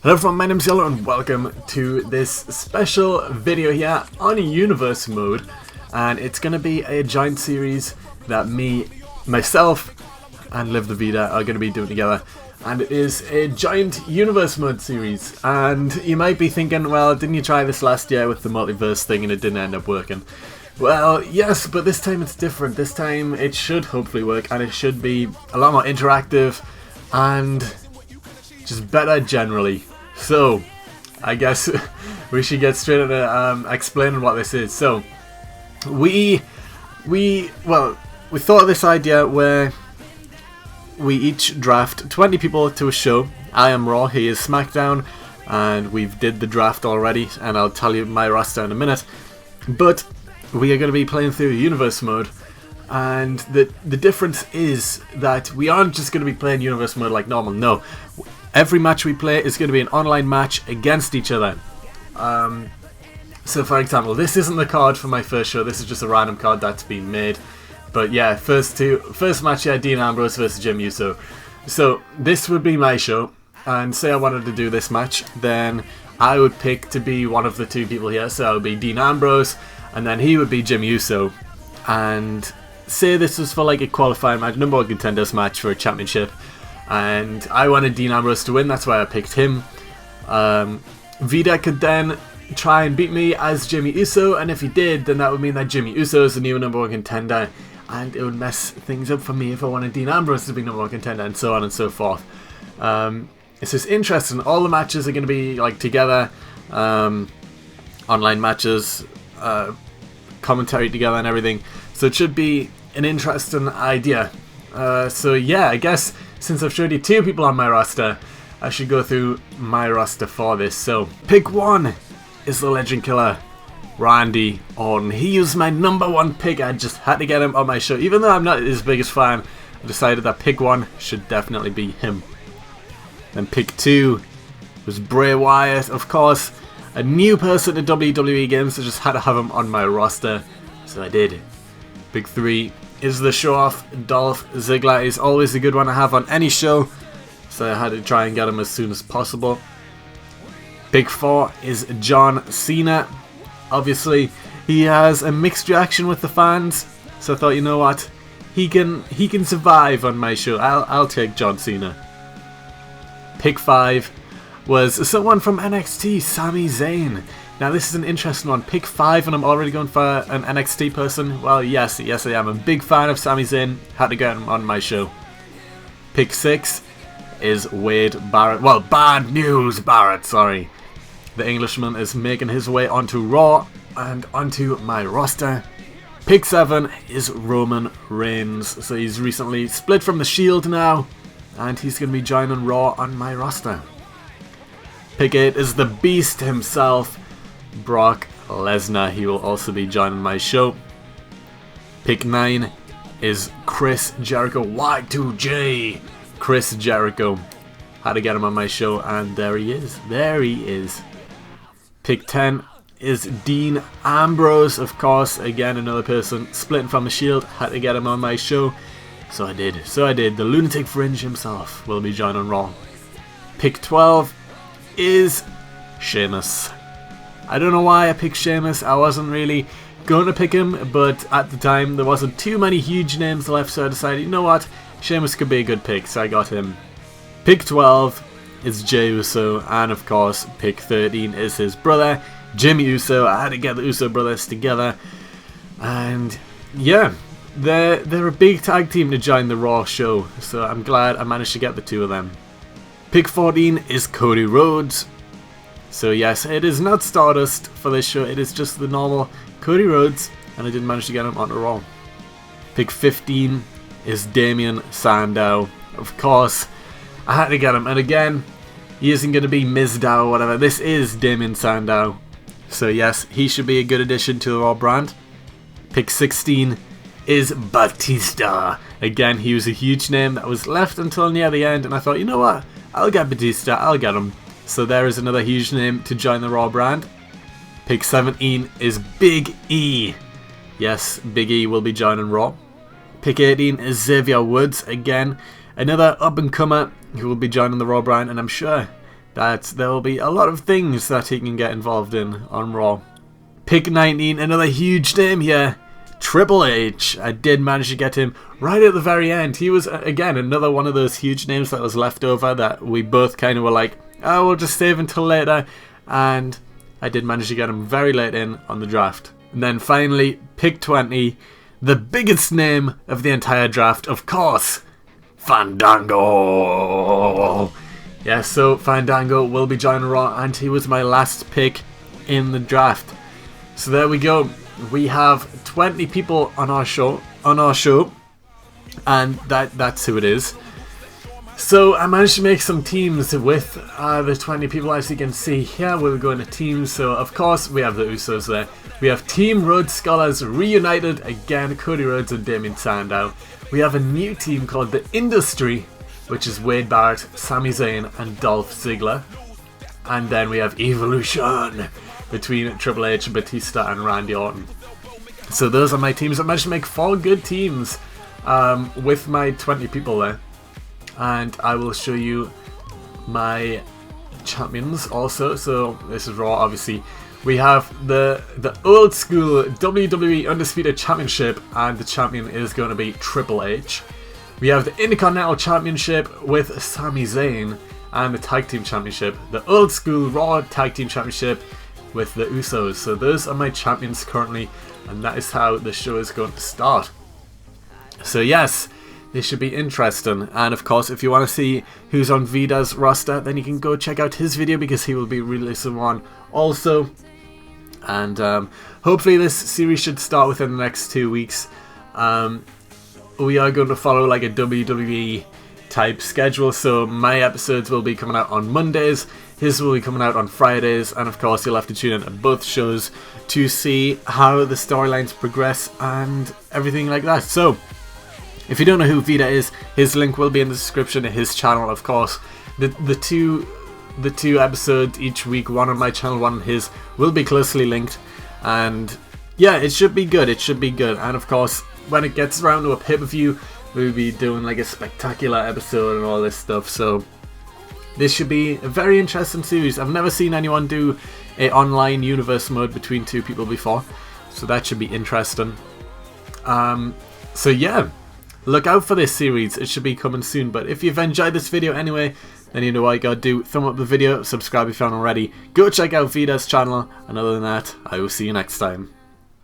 Hello everyone, my name's Yellow and welcome to this special video here on Universe Mode, and it's going to be a giant series that myself and Live the Vida are going to be doing together, and it is a giant Universe Mode series. And you might be thinking, well, didn't you try this last year with the multiverse thing and it didn't end up working? Well, yes, but this time it's different. This time it should hopefully work, and it should be a lot more interactive and just better generally. So, I guess we should get straight into explaining what this is. So, we thought of this idea where we each draft 20 people to a show. I am Raw, he is SmackDown, and we've did the draft already, and I'll tell you my roster in a minute. But we are going to be playing through Universe Mode, and the difference is that we aren't just going to be playing Universe Mode like normal. No. Every match we play is going to be an online match against each other. So for example, this isn't the card for my first show, this is just a random card that's been made. But yeah, first match here, Dean Ambrose versus Jim Uso. So this would be my show, and say I wanted to do this match, then I would pick to be one of the two people here. So it would be Dean Ambrose, and then he would be Jim Uso. And say this was for like a qualifying match, number one contenders match for a championship. And I wanted Dean Ambrose to win, that's why I picked him. Vida could then try and beat me as Jimmy Uso, and if he did, then that would mean that Jimmy Uso is the new number one contender, and it would mess things up for me if I wanted Dean Ambrose to be number one contender, and so on and so forth. It's just interesting. All the matches are going to be like together, online matches, commentary together and everything, so it should be an interesting idea. So yeah, I guess since I've showed you two people on my roster, I should go through my roster for this. So, pick one is the Legend Killer, Randy Orton. He was my number one pick. I just had to get him on my show. Even though I'm not his biggest fan, I decided that pick one should definitely be him. Then pick two was Bray Wyatt. Of course, a new person to WWE games, so I just had to have him on my roster. So I did. Pick three is the show-off. Dolph Ziggler is always a good one to have on any show, so I had to try and get him as soon as possible. Pick four is John Cena. Obviously, he has a mixed reaction with the fans, so I thought, you know what, he can survive on my show. I'll take John Cena. Pick five was someone from NXT, Sami Zayn. Now this is an interesting one. Pick 5 and I'm already going for an NXT person. Well, yes I am. I'm a big fan of Sami Zayn. Had to get him on my show. Pick 6 is Wade Barrett. Well, Bad News Barrett, sorry. The Englishman is making his way onto Raw and onto my roster. Pick 7 is Roman Reigns. So he's recently split from the Shield now, and he's going to be joining Raw on my roster. Pick 8 is the Beast himself, Brock Lesnar. He will also be joining my show. Pick 9 is Chris Jericho, Y2J. Chris Jericho. Had to get him on my show, and there he is. There he is. Pick 10 is Dean Ambrose, of course. Again, another person splitting from the Shield. Had to get him on my show. So I did. The Lunatic Fringe himself will be joining Raw. Pick 12 is Sheamus. I don't know why I picked Sheamus. I wasn't really going to pick him, but at the time there wasn't too many huge names left, so I decided, you know what, Sheamus could be a good pick, so I got him. Pick 12 is Jey Uso, and of course pick 13 is his brother, Jimmy Uso. I had to get the Uso brothers together, and yeah, they're a big tag team to join the Raw show, so I'm glad I managed to get the two of them. Pick 14 is Cody Rhodes. So yes, it is not Stardust for this show, it is just the normal Cody Rhodes, and I did manage to get him onto Raw. Pick 15 is Damien Sandow. Of course, I had to get him, and again, he isn't going to be Mizdow or whatever, this is Damien Sandow. So yes, he should be a good addition to the Raw brand. Pick 16 is Batista. Again, he was a huge name that was left until near the end, and I thought, you know what, I'll get Batista, I'll get him. So there is another huge name to join the Raw brand. Pick 17 is Big E. Yes, Big E will be joining Raw. Pick 18 is Xavier Woods. Again, another up-and-comer who will be joining the Raw brand, and I'm sure that there will be a lot of things that he can get involved in on Raw. Pick 19, another huge name here, Triple H. I did manage to get him right at the very end. He was, again, another one of those huge names that was left over that we both kind of were like, oh, we'll just save until later. And I did manage to get him very late in on the draft. And then finally, pick 20, the biggest name of the entire draft, of course, Fandango. Yeah, so Fandango will be joining Raw, and he was my last pick in the draft. So there we go. We have 20 people on our show, and that's who it is. So I managed to make some teams with the 20 people, as you can see here. We'll go into teams. So of course we have the Usos there. We have Team Rhodes Scholars reunited again, Cody Rhodes and Damien Sandow. We have a new team called the Industry, which is Wade Barrett, Sami Zayn and Dolph Ziggler. And then we have Evolution between Triple H, Batista and Randy Orton. So those are my teams. I managed to make 4 good teams with my 20 people there. And I will show you my champions also. So this is Raw, obviously. We have the old school WWE Undisputed Championship, and the champion is going to be Triple H. We have the Intercontinental Championship with Sami Zayn, and the Tag Team Championship, the old school Raw Tag Team Championship with the Usos. So those are my champions currently, and that is how the show is going to start. So yes, this should be interesting. And of course, if you want to see who's on Vida's roster, then you can go check out his video, because he will be releasing one also. And hopefully this series should start within the next 2 weeks. We are going to follow like a WWE type schedule, so my episodes will be coming out on Mondays, his will be coming out on Fridays, and of course you'll have to tune in to both shows to see how the storylines progress and everything like that. So if you don't know who Vida is, his link will be in the description to his channel, of course. The two episodes each week, one on my channel, one on his, will be closely linked, and yeah, it should be good. And of course, when it gets around to a pay-per-view, we'll be doing like a spectacular episode and all this stuff. So this should be a very interesting series. I've never seen anyone do a online universe mode between 2 people before, so that should be interesting. So yeah, look out for this series. It should be coming soon. But if you've enjoyed this video anyway, then you know what you gotta do. Thumb up the video, subscribe if you haven't already. Go check out Vida's channel, and other than that, I will see you next time.